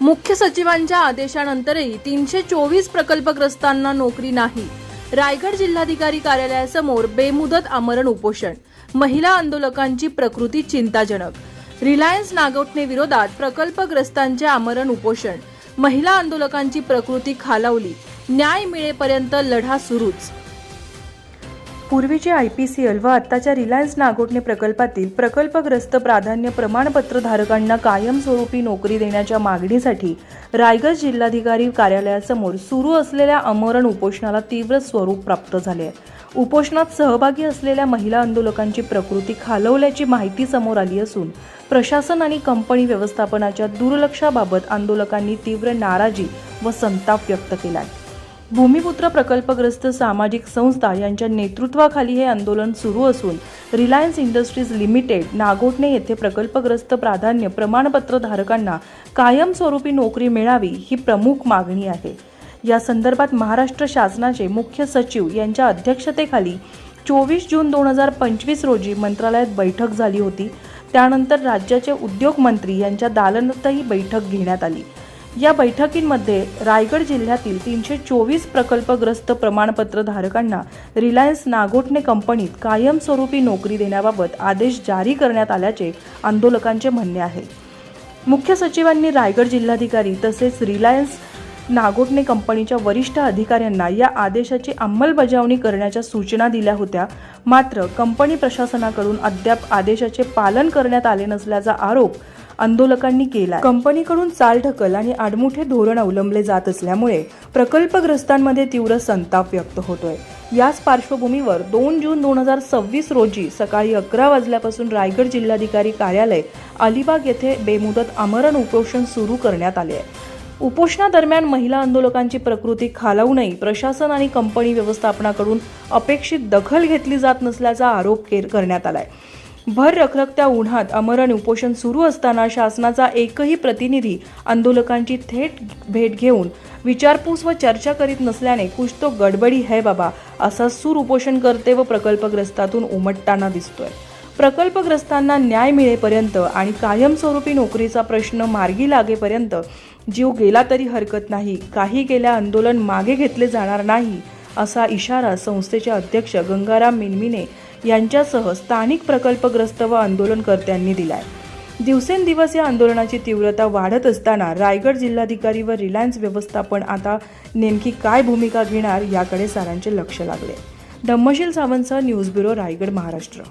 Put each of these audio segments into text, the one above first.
मुख्य सचिवांच्या आदेशानंतरही 324 प्रकल्पग्रस्तांना नोकरी नाही। रायगड जिल्हाधिकारी कार्यालयासमोर बेमुदत आमरण उपोषण। महिला आंदोलकांची प्रकृती चिंताजनक। रिलायन्स नागोठणे विरोधात प्रकल्पग्रस्तांचे आमरण उपोषण। महिला आंदोलकांची प्रकृती खालावली। न्याय मिळेपर्यंत लढा सुरूच। पूर्वीचे IPCL व आत्ताच्या रिलायन्स नागोठणे प्रकल्पातील प्रकल्पग्रस्त प्राधान्य प्रमाणपत्र धारकांना कायमस्वरूपी नोकरी देण्याच्या मागणीसाठी रायगड जिल्हाधिकारी कार्यालयासमोर सुरू असलेल्या आमरण उपोषणाला तीव्र स्वरूप प्राप्त झाले आहे। उपोषणात सहभागी असलेल्या महिला आंदोलकांची प्रकृती खालवल्याची माहिती समोर आली असून प्रशासन आणि कंपनी व्यवस्थापनाच्या दुर्लक्षाबाबत आंदोलकांनी तीव्र नाराजी व संताप व्यक्त केला आहे। भूमिपुत्र प्रकल्पग्रस्त सामाजिक संस्था यांच्या नेतृत्वाखाली हे आंदोलन सुरू असून रिलायन्स इंडस्ट्रीज लिमिटेड नागोठणे येथे प्रकल्पग्रस्त प्राधान्य प्रमाणपत्र धारकांना कायमस्वरूपी नोकरी मिळावी ही प्रमुख मागणी आहे। या संदर्भात महाराष्ट्र शासनाचे मुख्य सचिव यांच्या अध्यक्षतेखाली 24 जून 2025 रोजी मंत्रालयात बैठक झाली होती। त्यानंतर राज्याचे उद्योग मंत्री यांच्या दालनातही बैठक घेण्यात आली। या बैठकीमध्ये रायगड जिल्ह्यातील 324 प्रकल्पग्रस्त प्रमाणपत्र धारकांना रिलायन्स नागोठणे कंपनीत कायमस्वरूपी नोकरी देण्याबाबत आदेश जारी करण्यात आल्याचे आंदोलकांचे म्हणणे आहे। मुख्य सचिवांनी रायगड जिल्हाधिकारी तसेच रिलायन्स नागोठणे कंपनीच्या वरिष्ठ अधिकाऱ्यांना या आदेशाची अंमलबजावणी करण्याच्या सूचना दिल्या होत्या। मात्र कंपनी प्रशासनाकडून अद्याप आदेशाचे पालन करण्यात आले नसल्याचा आरोप आंदोलकांनी केला। कंपनीकडून चालढकल आणि आडमुठे धोरण अवलंबले जात असल्यामुळे प्रकल्पग्रस्तांमध्ये तीव्र संताप व्यक्त होतोय। याच पार्श्वभूमीवर 2 जून 2026 रोजी सकाळी 11 वाजल्यापासून रायगड जिल्हाधिकारी कार्यालय अलिबाग येथे बेमुदत आमरण उपोषण सुरू करण्यात आले आहे। उपोषणादरम्यान महिला आंदोलकांची प्रकृती खालावूनही प्रशासन आणि कंपनी व्यवस्थापनाकडून अपेक्षित दखल घेतली जात नसल्याचा आरोप करण्यात आलाय। भर रखरखत्या उन्हात आमरण उपोषण सुरू असताना शासनाचा एकही प्रतिनिधी आंदोलकांची थेट भेट घेऊन विचारपूस व चर्चा करीत नसल्याने कुछ तो गडबडी है बाबा असा सूर उपोषणकर्ते व प्रकल्पग्रस्तातून उमटताना दिसतोय। प्रकल्पग्रस्तांना न्याय मिळेपर्यंत आणि कायमस्वरूपी नोकरीचा प्रश्न मार्गी लागेपर्यंत जीव गेला तरी हरकत नाही, काही गेल्या आंदोलन मागे घेतले जाणार नाही असा इशारा संस्थेचे अध्यक्ष गंगाराम मिनमिने यांच्यासह स्थानिक प्रकल्पग्रस्त व आंदोलनकर्त्यांनी दिलाय। दिवसेंदिवस या आंदोलनाची तीव्रता वाढत असताना रायगड जिल्हाधिकारी व रिलायन्स व्यवस्थापन आता नेमकी काय भूमिका घेणार याकडे सारांचे लक्ष लागले। धम्मशील सावंतसह न्यूज ब्युरो रायगड महाराष्ट्र।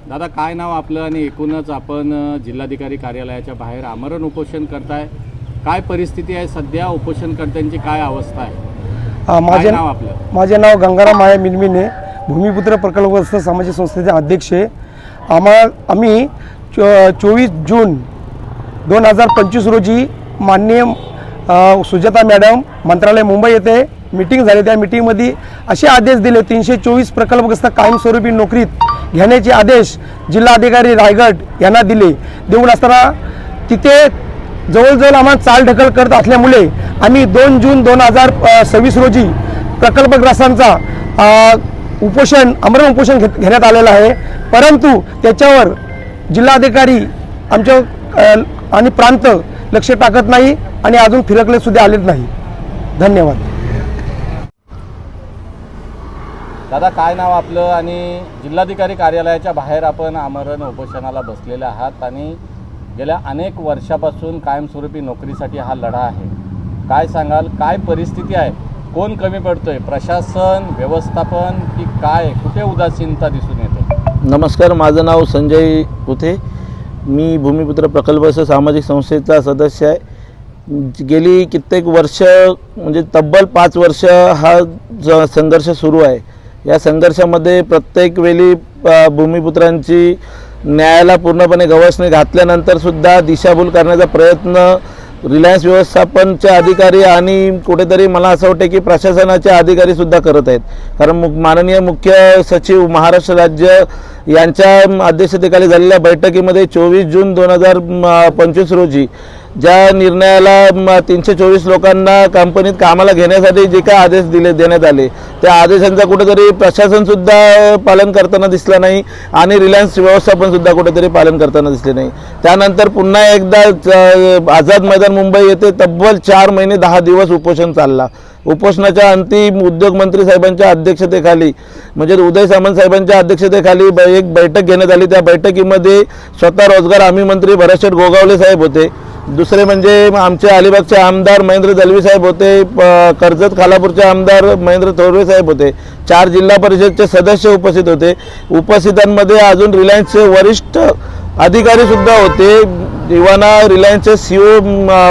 दादा, काय नाव आपलं आणि एकूणच आपण जिल्हाधिकारी कार्यालयाच्या बाहेर आमरण उपोषण करताय, काय परिस्थिती आहे सध्या, उपोषणकर्त्यांची काय अवस्था आहे? माझे नाव गंगाराम मिनमिने, भूमिपुत्र प्रकल्पग्रस्त सामाजिक संस्थेचे अध्यक्ष आहे। आम्ही 24 जून 2025 रोजी माननीय सुजाता मॅडम मंत्रालय मुंबई येथे मीटिंग झाली। त्या मीटिंगमध्ये असे आदेश दिले 324 प्रकल्पग्रस्त कायमस्वरूपी नोकरीत घेण्याचे आदेश जिल्हाधिकारी रायगड यांना देऊन असताना तिथे जवळजवळ आम्हाला चालढकल करत असल्यामुळे आम्ही 2 जून 2026 रोजी प्रकल्पग्रस्तांचा आमरण उपोषण घेण्यात आलेलं आहे। परंतु त्याच्यावर जिल्हाधिकारी आमच्या आणि प्रांत लक्ष टाकत नाही आणि अजून फिरकले सुद्धा आलेत नाही। धन्यवाद। दादा, काय नाव आपलं आणि जिल्हाधिकारी कार्यालयाच्या बाहेर आपण आमरण उपोषणाला बसलेले आहात आणि गेल्या अनेक वर्षापासून कायमस्वरूपी नोकरीसाठी हा लढा आहे, काय सांगाल? काय परिस्थिती आहे? कोण कमी पडतोय, प्रशासन, व्यवस्थापन की काय? कुठे उदासीनता दिसून येते? नमस्कार, माझं नाव संजय कुथे, मी भूमिपुत्र प्रकल्पग्रस्त सामाजिक संस्थेचा सदस्य आहे। गेली कित्येक वर्ष म्हणजे तब्बल 5 वर्ष हा संघर्ष सुरू आहे। या संघर्षामध्ये प्रत्येक वेळी भूमिपुत्रांची न्यायाला पूर्णपणे गवसणी घातल्यानंतर सुद्धा दिशाभूल करण्याचा प्रयत्न रिलायन्स व्यवस्थापनचे अधिकारी आणि कुठेतरी मला असं वाटतं की प्रशासनाचे अधिकारी सुद्धा करत आहेत. कारण माननीय मुख्य सचिव महाराष्ट्र राज्य यांच्या अध्यक्षतेखाली झालेल्या बैठकीमध्ये 24 जून 2025 रोजी ज्या निर्णयाला 324 लोकांना कंपनीत कामाला घेण्यासाठी जे काय आदेश देण्यात आले त्या आदेशांचा कुठेतरी प्रशासनसुद्धा पालन करताना दिसलं नाही आणि रिलायन्स व्यवस्थापनसुद्धा कुठेतरी पालन करताना दिसले नाही. त्यानंतर पुन्हा एकदा आझाद मैदान मुंबई येथे तब्बल 4 महिने 10 दिवस उपोषण चालला. उपोषणाच्या अंतिम उद्योग मंत्री साहेबांच्या अध्यक्षतेखाली म्हणजे उदय सामंत साहेबांच्या अध्यक्षतेखाली एक बैठक घेण्यात आली. त्या बैठकीमध्ये स्वतः रोजगार हमी मंत्री भरतशेठ गोगावले साहेब होते. दुसरे म्हणजे आमचे अलिबागचे आमदार महेंद्र दलवी साहेब होते. कर्जत खालापूरचे आमदार महेंद्र थोरवे साहेब होते. 4 जिल्हा परिषदचे सदस्य उपस्थित होते. उपस्थितांमध्ये अजून रिलायन्सचे वरिष्ठ अधिकारी सुद्धा होते. इवाना रिलायन्सचे सीओ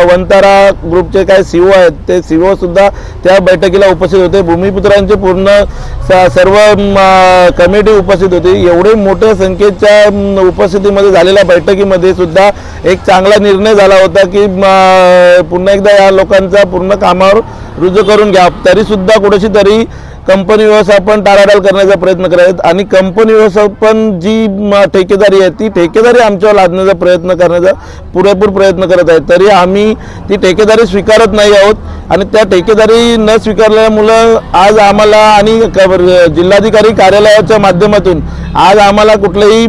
वंतारा ग्रुपचे काय सीओ आहेत ते सीओ सुद्धा त्या बैठकीला उपस्थित होते. भूमिपुत्रांचे पूर्ण सर्व कमिटी उपस्थित होती. एवढे मोठ्या संख्येच्या उपस्थितीमध्ये झालेल्या बैठकीमध्ये सुद्धा एक चांगला निर्णय झाला होता की पुन्हा एकदा या लोकांचा पूर्ण कामावर रुजू करून घ्या. तरीसुद्धा कुठेशी तरी कंपनी व्यवस्थापन टाळाटाळ करण्याचा प्रयत्न करत आणि कंपनी व्यवस्थापन जी ठेकेदारी आहे ती ठेकेदारी आमच्यावर लादण्याचा प्रयत्न करण्याचा पुरेपूर प्रयत्न करत आहे. तरी आम्ही ती ठेकेदारी स्वीकारत नाही आहोत आणि त्या ठेकेदारी न स्वीकारल्यामुळं आज आम्हाला आणि जिल्हाधिकारी कार्यालयाच्या माध्यमातून आज आम्हाला कुठलंही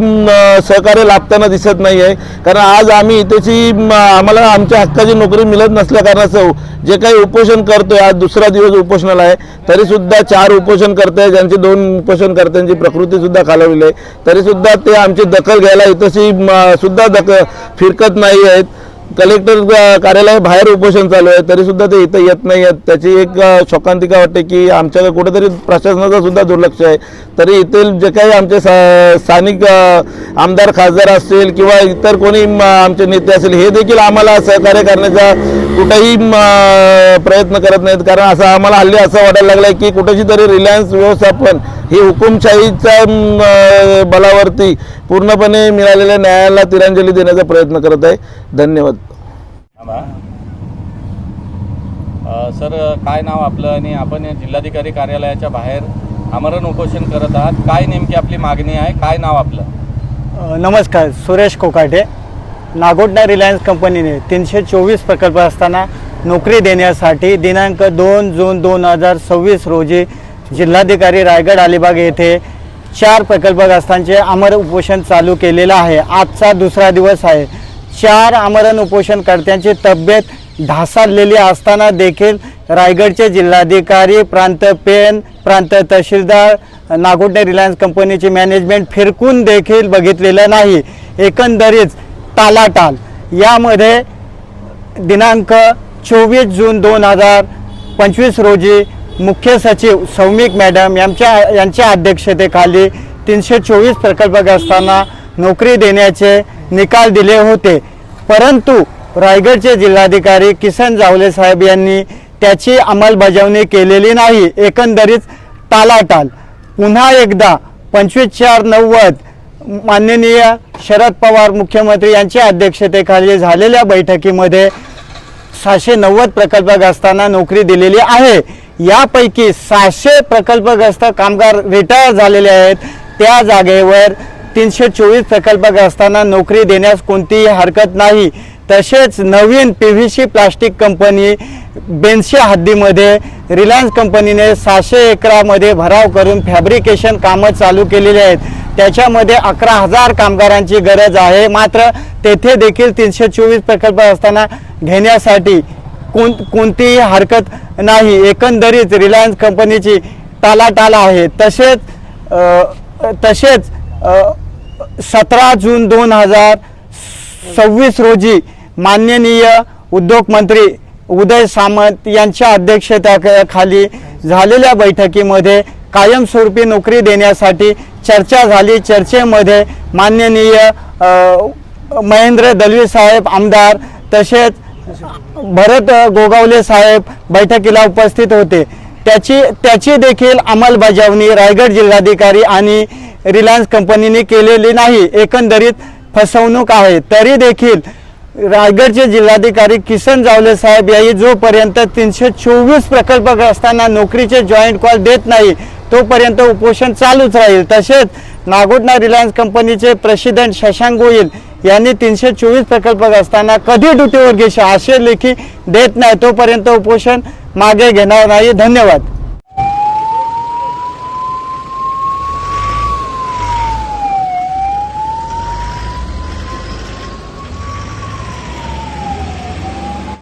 सहकार्य लाभताना दिसत नाही आहे. कारण आज आम्ही इथेची आम्हाला आमच्या हक्काची नोकरी मिळत नसल्या कारणास्तव जे काही उपोषण करतोय, आज दुसरा दिवस उपोषणाला आहे, तरीसुद्धा 4 उपोषणकर्ते ज्यांची 2 उपोषणकर्त्यांची प्रकृतीसुद्धा खालावलेली आहे तरीसुद्धा ते आमची दखल घ्यायला इथंशी सुद्धा फिरकत नाही आहेत. कलेक्टर कार्यालय बाहेर उपोषण चालू आहे तरीसुद्धा ते इथं येत नाही आहेत. त्याची एक शोकांतिका वाटते की आमच्याकडे कुठेतरी प्रशासनाचं सुद्धा दुर्लक्ष आहे. तरी येथील जे काही आमचे स्थानिक आमदार खासदार असतील किंवा इतर कोणी आमचे नेते असतील हे देखील आम्हाला सहकार्य करण्याचा कुठेही प्रयत्न करत नाहीत. कारण असं आम्हाला हल्ली असं वाटायला लागलं आहे की कुठेशी तरी रिलायन्स व्यवस्थापन ही हुकुमशाहीच्या बलावरती पूर्णपणे मिळालेल्या न्यायाला तिरांजली देण्याचा प्रयत्न करत आहे. धन्यवाद. सर, काय नाव आपलं आणि आपण जिल्हाधिकारी कार्यालयाच्या बाहेर आमरण उपोषण करत आहात. काय नेमकी आपली मागणी आहे? काय नाव आपलं? नमस्कार, सुरेश कोकाटे. नागोठणा रिलायन्स कंपनीने 324 प्रकल्प असताना नोकरी देण्यासाठी दिनांक 2 जून 2026 रोजी जिल्हाधिकारी रायगड अलिबाग येथे 4 प्रकल्पग्रस्तांचे आमरण उपोषण चालू केलेलं आहे. आजचा दुसरा दिवस आहे. 4 आमरण उपोषणकर्त्यांची तब्येत ढासळलेली असताना देखील रायगडचे जिल्हाधिकारी, प्रांत पेन, प्रांत तहसीलदार, नागोठणे रिलायन्स कंपनीचे मॅनेजमेंट फिरकून देखील बघितलेलं नाही. एकंदरीत टालाटाल. यामध्ये दिनांक 24 जून 2025 रोजी मुख्य सचिव सौमिक मॅडम यांच्या अध्यक्षतेखाली 324 प्रकल्पग्रस्तांना नोकरी देण्याचे निकाल दिले होते. परंतु रायगडचे जिल्हाधिकारी किसन जावले साहेब यांनी त्याची अंमलबजावणी केलेली नाही. एकंदरीत टालाटाल. पुन्हा एकदा 25/4/90 माननीय शरद पवार मुख्यमंत्री यांच्या अध्यक्षतेखाली झालेल्या बैठकीमध्ये 690 प्रकल्पग्रस्तांना नोकरी दिलेली आहे. यापैकी 600 प्रकल्पग्रस्त कामगार रिटायर झालेले आहेत. त्या जागेवर 324 प्रकल्पग्रस्तांना नोकरी देण्यास कोणतीही हरकत नाही. तसेच नवीन PVC प्लास्टिक कंपनी बेन्सी हद्दीमध्ये रिलायन्स कंपनीने 600 एकरामध्ये भराव करून फॅब्रिकेशन कामं चालू केलेली आहेत. त्याच्यामध्ये 11,000 कामगारांची गरज आहे. मात्र तेथे देखील 324 प्रकल्प असताना घेण्यासाठी कोणतीही हरकत नाही. एकंदरीत रिलायन्स कंपनीची टालाटाल आहे. तसेच 17 जून 2026 रोजी माननीय उद्योग मंत्री उदय सामंत यांच्या अध्यक्षतेखाली झालेल्या बैठकीमध्ये कायमस्वरूपी नोकरी देण्यासाठी चर्चा झाली. चर्चेमध्ये माननीय महेंद्र दलवी साहेब आमदार तसेच भरत गोगावले साहेब बैठकीला उपस्थित होते. त्याची देखील अंमलबजावणी रायगड जिल्हाधिकारी आणि रिलायन्स कंपनीने केलेली नाही. एकंदरीत फसवणूक आहे. तरी देखील रायगडचे जिल्हाधिकारी किसन जावले साहेब याही जोपर्यंत 324 प्रकल्पग्रस्तांना नोकरीचे जॉईंट कॉल देत नाही तोपर्यंत उपोषण चालूच राहील। तसेच नागोठणा रिलायन्स कंपनीचे प्रेसिडेंट शशांक गोयल यांनी 324 प्रकल्पग्रस्तांना कधी ड्युटीवर घेशा असे लेखी देत नाही तोपर्यंत उपोषण मागे घेणार नाही। धन्यवाद।